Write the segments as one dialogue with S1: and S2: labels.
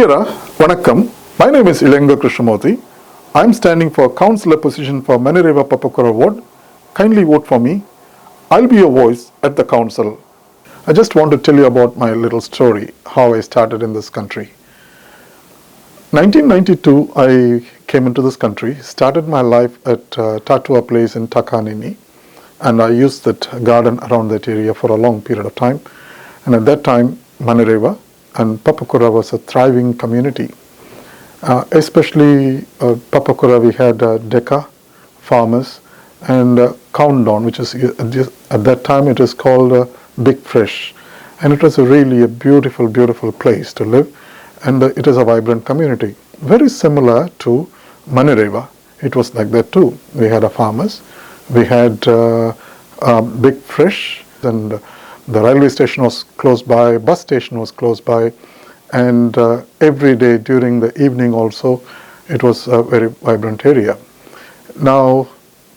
S1: Kira, Vanakkam. My name is Ilango Krishnamoorthy. I am standing for Councillor position for Manireva Papakura Ward. Kindly vote for me. I'll be your voice at the council. I just want to tell you about my little story, how I started in this country. 1992, I came into this country, started my life at Tatua Place in Takanini, and I used that garden around that area for a long period of time. And at that time, Manireva and Papakura was a thriving community. Especially Papakura, we had Deca farmers and Countdown, which is at that time it is called Big Fresh, and it was really a beautiful, beautiful place to live, and it is a vibrant community. Very similar to Manireva, it was like that too. We had farmers, we had Big Fresh, and the railway station was close by, bus station was close by, and every day during the evening also, it was a very vibrant area. Now,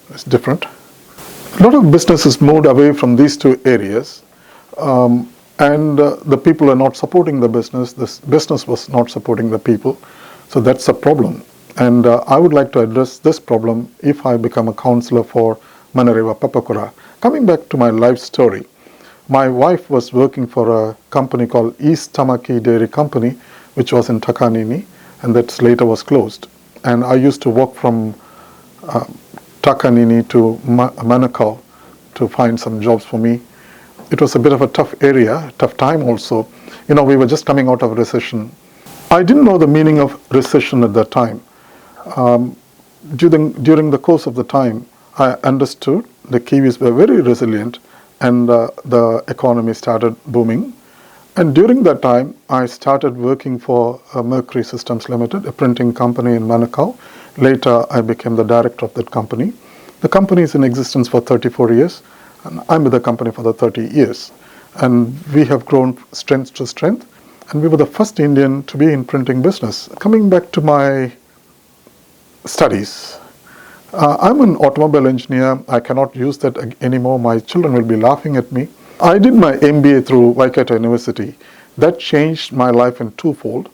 S1: it's different. A lot of businesses moved away from these two areas, and the people are not supporting the business. This business was not supporting the people, so that's a problem. And I would like to address this problem if I become a councillor for Manireva Papakura. Coming back to my life story, my wife was working for a company called East Tamaki Dairy Company, which was in Takanini, and that later was closed. And I used to walk from Takanini to Manukau to find some jobs for me. It was a bit of a tough area, tough time also. You know, we were just coming out of recession. I didn't know the meaning of recession at that time. During the course of the time, I understood the Kiwis were very resilient, and the economy started booming. And during that time, I started working for Mercury Systems Limited, a printing company in Manukau. Later, I became the director of that company. The company is in existence for 34 years, and I'm with the company for the 30 years. And we have grown strength to strength, and we were the first Indian to be in printing business. Coming back to my studies, I'm an automobile engineer. I cannot use that anymore. My children will be laughing at me. I did my MBA through Waikato University. That changed my life in twofold.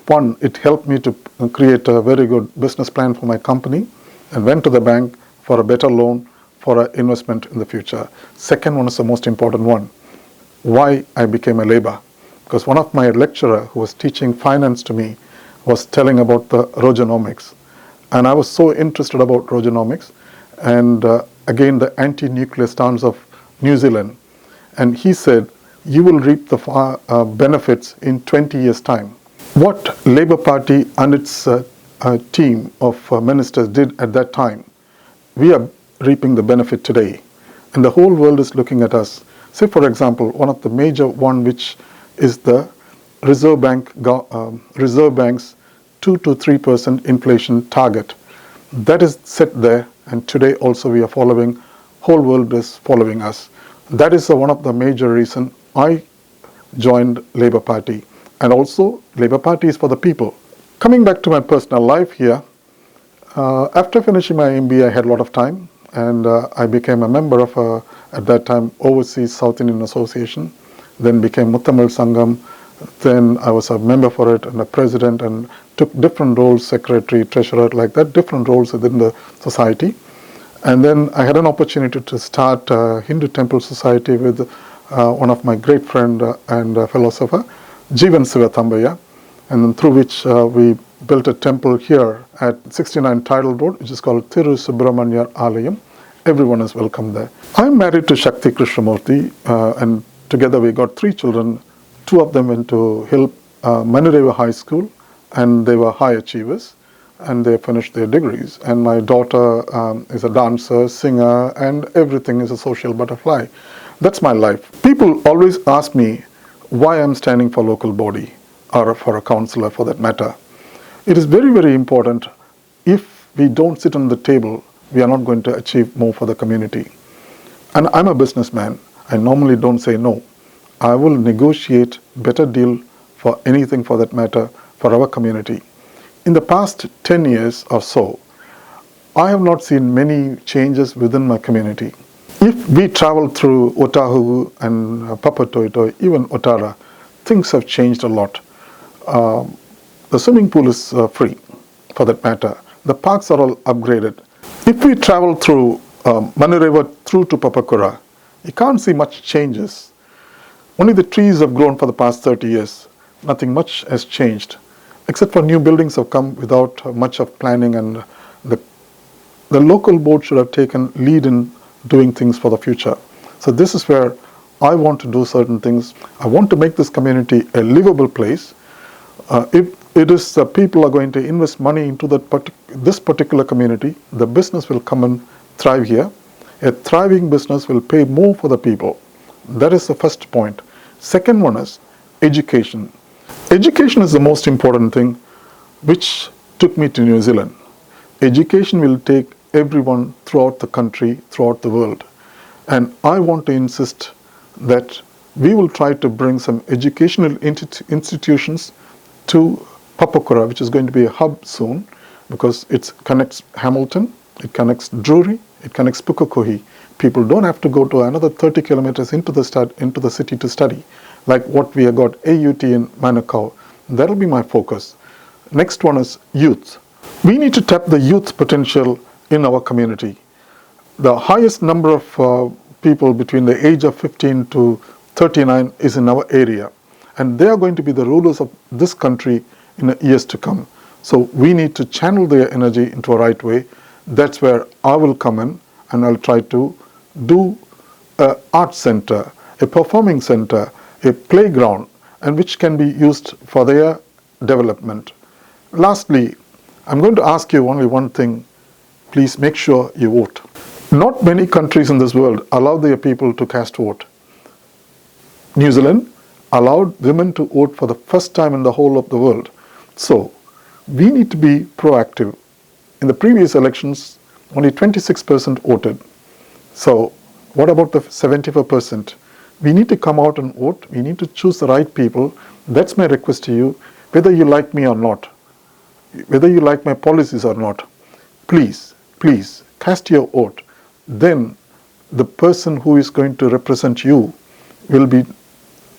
S1: One, it helped me to create a very good business plan for my company and went to the bank for a better loan for an investment in the future. Second one is the most important one. Why I became a labor. Because one of my lecturer who was teaching finance to me was telling about the rogenomics. And I was so interested about rogenomics and again the anti-nuclear stance of New Zealand. And he said, you will reap the benefits in 20 years' time. What Labour Party and its team of ministers did at that time, we are reaping the benefit today. And the whole world is looking at us. Say, for example, one of the major one which is the Reserve Bank's 2 to 3% inflation target. That is set there, and today also we are following, whole world is following us. That is one of the major reasons I joined Labour Party. And also, Labour Party is for the people. Coming back to my personal life here, after finishing my MBA, I had a lot of time, and I became a member of, at that time, Overseas South Indian Association, then became Muthamal Sangam. Then I was a member for it and a president and took different roles, secretary, treasurer, like that, different roles within the society. And then I had an opportunity to start a Hindu Temple Society with one of my great friend and philosopher, Jeevan Sivathambaya, and then through which we built a temple here at 69 Tidal Road, which is called Thiru Subramanya Alayam. Everyone is welcome there. I'm married to Shakti Krishnamoorthy, and together we got 3 children. 2 of them went to Manireva High School, and they were high achievers, and they finished their degrees. And my daughter is a dancer, singer, and everything is a social butterfly. That's my life. People always ask me why I'm standing for local body, or for a councillor for that matter. It is very, very important. If we don't sit on the table, we are not going to achieve more for the community. And I'm a businessman. I normally don't say no. I will negotiate better deal for anything for that matter for our community. In the past 10 years or so, I have not seen many changes within my community. If we travel through Otahuhu and Papatoetoe, even Otara, things have changed a lot. The swimming pool is free, for that matter. The parks are all upgraded. If we travel through Manireva through to Papakura, you can't see much changes. Only the trees have grown for the past 30 years. Nothing much has changed, except for new buildings have come without much of planning, and the local board should have taken lead in doing things for the future. So this is where I want to do certain things. I want to make this community a livable place. If it is people are going to invest money into this particular community, the business will come and thrive here. A thriving business will pay more for the people. That is the first point. Second one is education. Education is the most important thing, which took me to New Zealand. Education will take everyone throughout the country, throughout the world. And I want to insist that we will try to bring some educational institutions to Papakura, which is going to be a hub soon, because it connects Hamilton, it connects Drury, it connects Pukekohe. People don't have to go to another 30 kilometers into the city to study, like what we have got AUT in Manukau. That will be my focus. Next one is youth. We need to tap the youth potential in our community. The highest number of people between the age of 15 to 39 is in our area, and they are going to be the rulers of this country in the years to come. So we need to channel their energy into a right way. That's where I will come in, and I'll try to do an art center, a performing center, a playground, and which can be used for their development. Lastly, I'm going to ask you only one thing. Please make sure you vote. Not many countries in this world allow their people to cast vote. New Zealand allowed women to vote for the first time in the whole of the world. So we need to be proactive. In the previous elections, only 26% voted. So what about the 74%? We need to come out and vote. We need to choose the right people. That's my request to you, whether you like me or not, whether you like my policies or not. Please, please cast your vote. Then the person who is going to represent you will be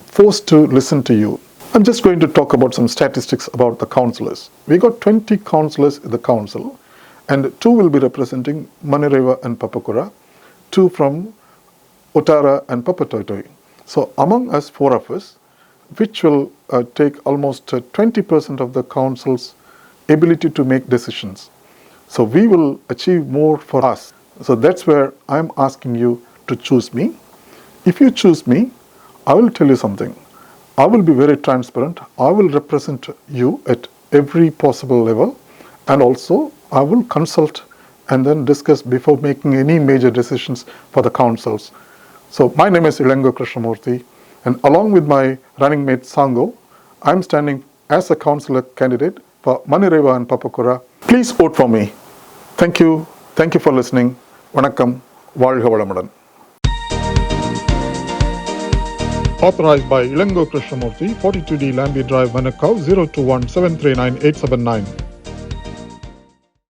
S1: forced to listen to you. I'm just going to talk about some statistics about the councillors. We got 20 councillors in the council, and 2 will be representing Manireva and Papakura, 2 from Otara and Papatoitoi. So among us, 4 of us, which will take almost 20% of the council's ability to make decisions. So we will achieve more for us. So that's where I'm asking you to choose me. If you choose me, I will tell you something. I will be very transparent. I will represent you at every possible level, and also I will consult and then discuss before making any major decisions for the councils. So my name is Ilango Krishnamoorthy, and along with my running mate Sango, I'm standing as a councillor candidate for Manireva and Papakura. Please vote for me. Thank you. Thank you for listening. Vanakkam. Vaalga Valamudan. Authorized by Ilango Krishnamoorthy, 42D Lambie Drive, Manukau, 021 739 879.